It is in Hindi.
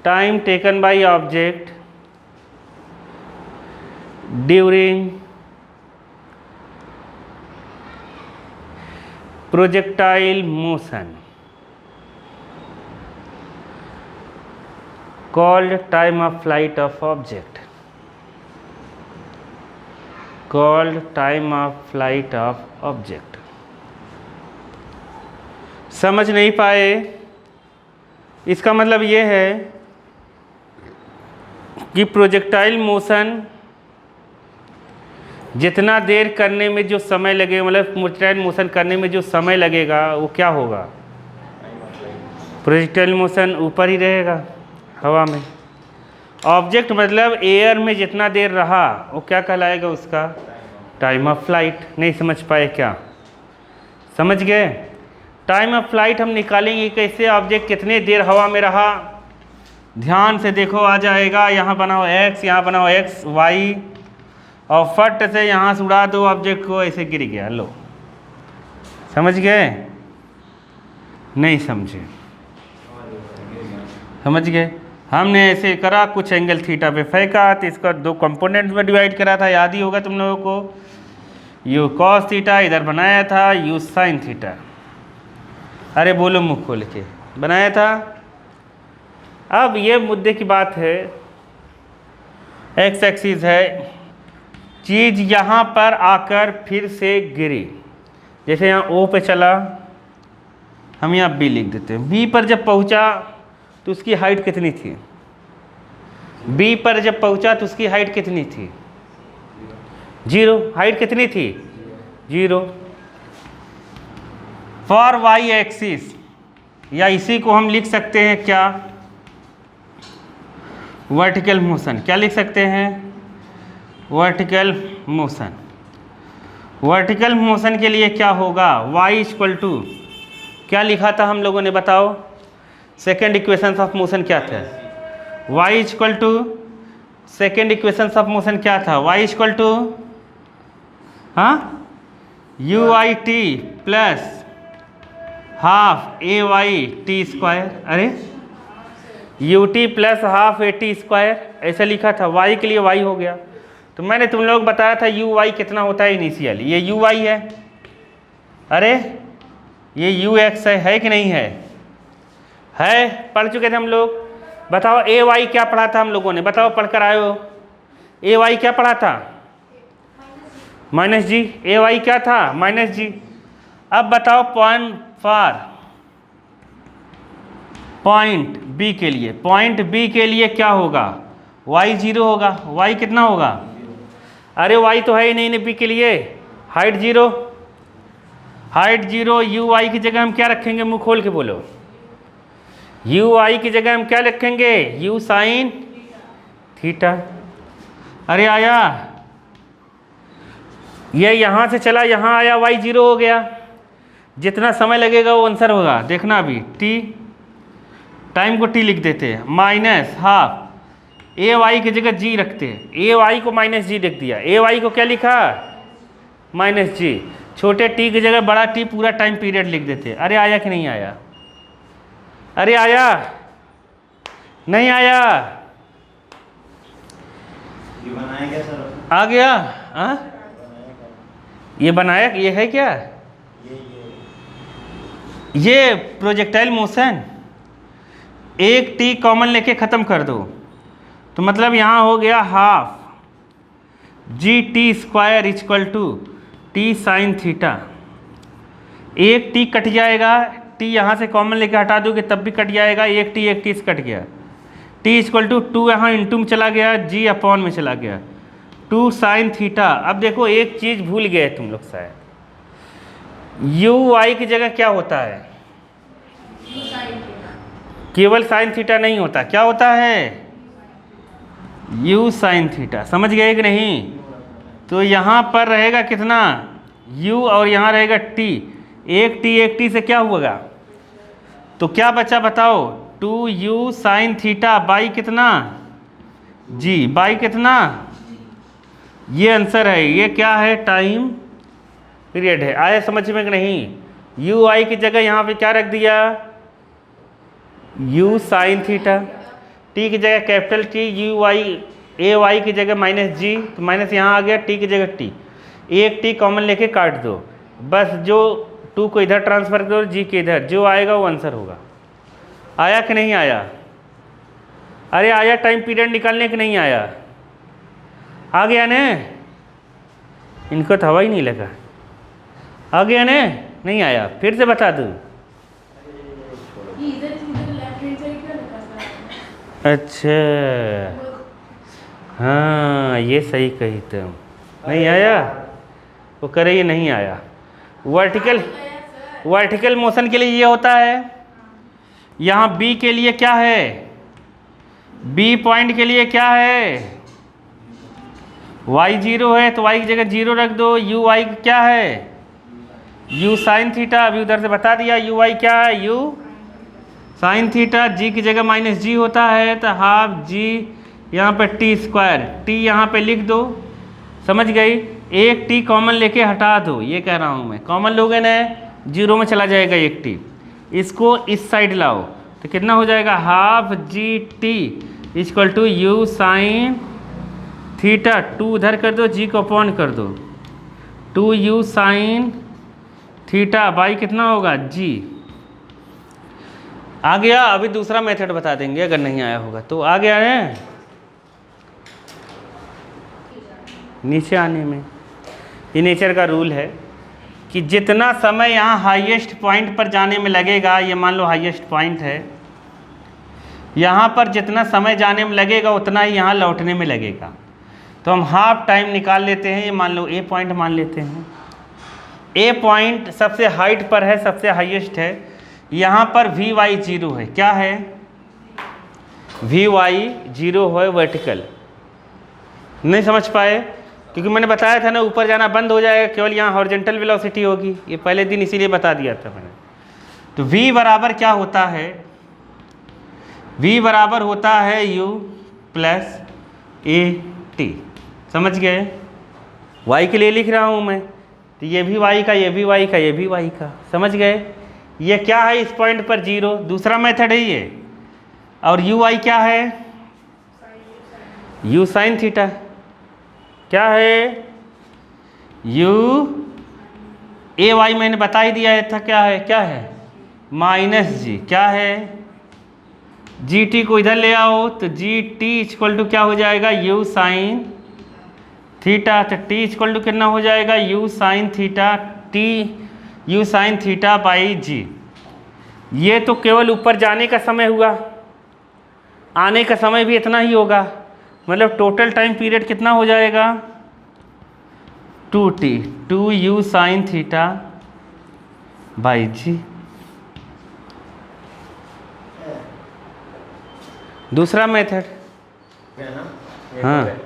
Time taken by object during projectile motion called time of flight of object, called time of flight of object। समझ नहीं पाए? इसका मतलब ये है कि प्रोजेक्टाइल मोशन जितना देर करने में जो समय लगेगा, मतलब प्रोजेक्टाइल मोशन करने में जो समय लगेगा वो क्या होगा? प्रोजेक्टाइल मोशन ऊपर ही रहेगा हवा में। ऑब्जेक्ट मतलब एयर में जितना देर रहा वो क्या कहलाएगा? उसका टाइम ऑफ फ्लाइट। नहीं समझ पाए क्या? समझ गए? टाइम ऑफ फ्लाइट हम निकालेंगे कैसे? ऑब्जेक्ट कितने देर हवा में रहा, ध्यान से देखो, आ जाएगा। यहाँ बनाओ x, यहाँ बनाओ x y, और फट से यहाँ से उड़ा दो ऑब्जेक्ट को, ऐसे गिर गया। लो, समझ गए? नहीं समझे? समझ गए? हमने ऐसे करा, कुछ एंगल थीटा पे फेंका, तो इसका दो कंपोनेंट में डिवाइड करा था, याद ही होगा तुम लोगों को। यू कॉस थीटा इधर बनाया था, यू साइन थीटा। अरे बोलो मुँह खोल के, बनाया था। अब ये मुद्दे की बात है, एक्स एक्सिस है, चीज़ यहाँ पर आकर फिर से गिरी। जैसे यहाँ ओ पे चला, हम यहाँ बी लिख देते हैं। बी पर जब पहुँचा तो उसकी हाइट कितनी थी? बी पर जब पहुंचा तो उसकी हाइट कितनी थी? 0। हाइट कितनी थी? 0। फॉर वाई एक्सिस, या इसी को हम लिख सकते हैं क्या? Vertical motion. क्या लिख सकते हैं? Vertical motion. वर्टिकल मोशन के लिए क्या होगा? y इक्वल टू, क्या लिखा था हम लोगों ने, बताओ? सेकेंड इक्वेशन ऑफ मोशन क्या था? y equal to, second equation of motion क्या था? y equal to u i t plus half a y t square. अरे u t plus half a t square, ऐसा लिखा था। y के लिए y हो गया। तो मैंने तुम लोग बताया था यू वाई कितना होता है इनिशियल, ये यू वाई है। अरे ये यू एक्स है कि नहीं है? है, पढ़ चुके थे हम लोग। बताओ ए वाई क्या पढ़ा था हम लोगों ने? बताओ, पढ़कर आए हो। ए वाई क्या पढ़ा था? माइनस जी। ए वाई क्या था? माइनस जी। अब बताओ पॉइंट फॉर, पॉइंट बी के लिए, पॉइंट बी के लिए क्या होगा? वाई 0 होगा। वाई कितना होगा? अरे वाई तो है ही नहीं बी के लिए। Height 0, height 0। यू वाई की जगह हम क्या रखेंगे? मुंह खोल के बोलो। यू आई की जगह हम क्या रखेंगे? You sine theta. अरे आया, ये यहाँ से चला, यहाँ आया, वाई 0 हो गया। जितना समय लगेगा वो आंसर होगा। देखना अभी टी, टाइम को टी लिख देते हैं, माइनस हाफ ए वाई की जगह जी रखते हैं। ए वाई को माइनस जी लिख दिया। ए वाई को क्या लिखा? माइनस जी। छोटे टी की जगह बड़ा टी पूरा टाइम पीरियड लिख देते हैं। अरे आया कि नहीं आया? अरे आया? नहीं आया? ये बनाया क्या सर? आ गया? हाँ, ये बनाया, ये है क्या? ये प्रोजेक्टाइल मोशन। एक टी कॉमन लेके ख़त्म कर दो, तो मतलब यहाँ हो गया half G T square equal to T sine theta. एक टी कट जाएगा, टी यहाँ से कॉमन लेके हटा दोगे तब भी कट जाएगा। एक टी से कट गया। टी इक्वल टू 2 यहाँ इंटू में चला गया, जी अपॉन में चला गया, 2 साइन थीटा। अब देखो एक चीज़ भूल गए तुम लोग शायद, यू वाई की जगह क्या होता है? केवल साइन थीटा नहीं होता, क्या होता है? You sine theta. समझ गए कि नहीं? तो यहाँ पर रहेगा कितना? u और यहाँ रहेगा t। एक टी से क्या होगा? तो क्या बचा बताओ? 2u साइन थीटा बाई कितना? g बाई कितना? ये आंसर है। ये क्या है? टाइम पीरियड है। आया समझ में कि नहीं? यू आई की जगह यहाँ पे क्या रख दिया? u sign theta. टी की जगह capital T, U Y A Y की जगह माइनस जी, तो माइनस यहाँ आ गया, टी की जगह टी, एक टी कॉमन लेके काट दो, बस जो टू को इधर ट्रांसफ़र करो, जी के इधर, जो आएगा वो आंसर होगा। आया कि नहीं आया? अरे आया, टाइम पीरियड निकालने की नहीं आया? आ गया ने? इनको तो हवा ही नहीं लगा। आ गया ने? नहीं आया? फिर से बता दूँ? अच्छा, हाँ ये सही कही तुम। नहीं आया? वो करे ये नहीं आया। वर्टिकल मोशन के लिए ये होता है। यहाँ बी के लिए क्या है? बी पॉइंट के लिए क्या है? वाई जीरो है, तो वाई की जगह जीरो रख दो। यू वाई क्या है? यू साइन थीटा, अभी उधर से बता दिया। यू वाई क्या है? You sine theta. जी की जगह माइनस जी होता है, तो हाफ जी, यहाँ पे टी स्क्वायर, टी यहाँ पे लिख दो, समझ गई? एक टी कॉमन लेके हटा दो, ये कह रहा हूँ मैं। कॉमन लोगे ना, जीरो में चला जाएगा एक टी, इसको इस साइड लाओ, तो कितना हो जाएगा? Half G T equal to U sine theta, two उधर कर दो, जी को अपॉन कर दो, two U sine theta by कितना होगा? जी। आ गया? अभी दूसरा मेथड बता देंगे अगर नहीं आया होगा तो। आ गया है नीचे आने में? ये नेचर का रूल है कि जितना समय यहाँ हाईएस्ट पॉइंट पर जाने में लगेगा, ये मान लो हाईएस्ट पॉइंट है, यहाँ पर जितना समय जाने में लगेगा उतना ही यहाँ लौटने में लगेगा। तो हम हाफ टाइम निकाल लेते हैं। ये मान लो ए पॉइंट मान लेते हैं। ए पॉइंट सबसे हाइट पर है, सबसे हाईएस्ट है। यहाँ पर वी वाई जीरो है। क्या है? वी वाई जीरो है, वर्टिकल। नहीं समझ पाए? क्योंकि मैंने बताया था ना, ऊपर जाना बंद हो जाएगा, केवल यहाँ हॉरिजॉन्टल वेलोसिटी होगी। ये पहले दिन इसीलिए बता दिया था मैंने। तो v बराबर क्या होता है? v बराबर होता है u प्लस ए टी। समझ गए? y के लिए लिख रहा हूँ मैं, तो ये भी y का, ये भी y का, ये भी y का। समझ गए? ये क्या है इस पॉइंट पर? जीरो। दूसरा मेथड है ये। और यू वाई क्या है? You sine theta. क्या है? यू ए वाई मैंने बता ही दिया था क्या है? क्या है? माइनस जी। क्या है? जी टी को इधर ले आओ, तो जी टी इक्वल टू क्या हो जाएगा? U sine theta. तो टी इक्वल टू कितना हो जाएगा? U sine theta, t u sine theta by g. ये तो केवल ऊपर जाने का समय हुआ, आने का समय भी इतना ही होगा। मतलब टोटल टाइम पीरियड कितना हो जाएगा? 2t, 2u sign theta by जी। दूसरा मेथड, हाँ।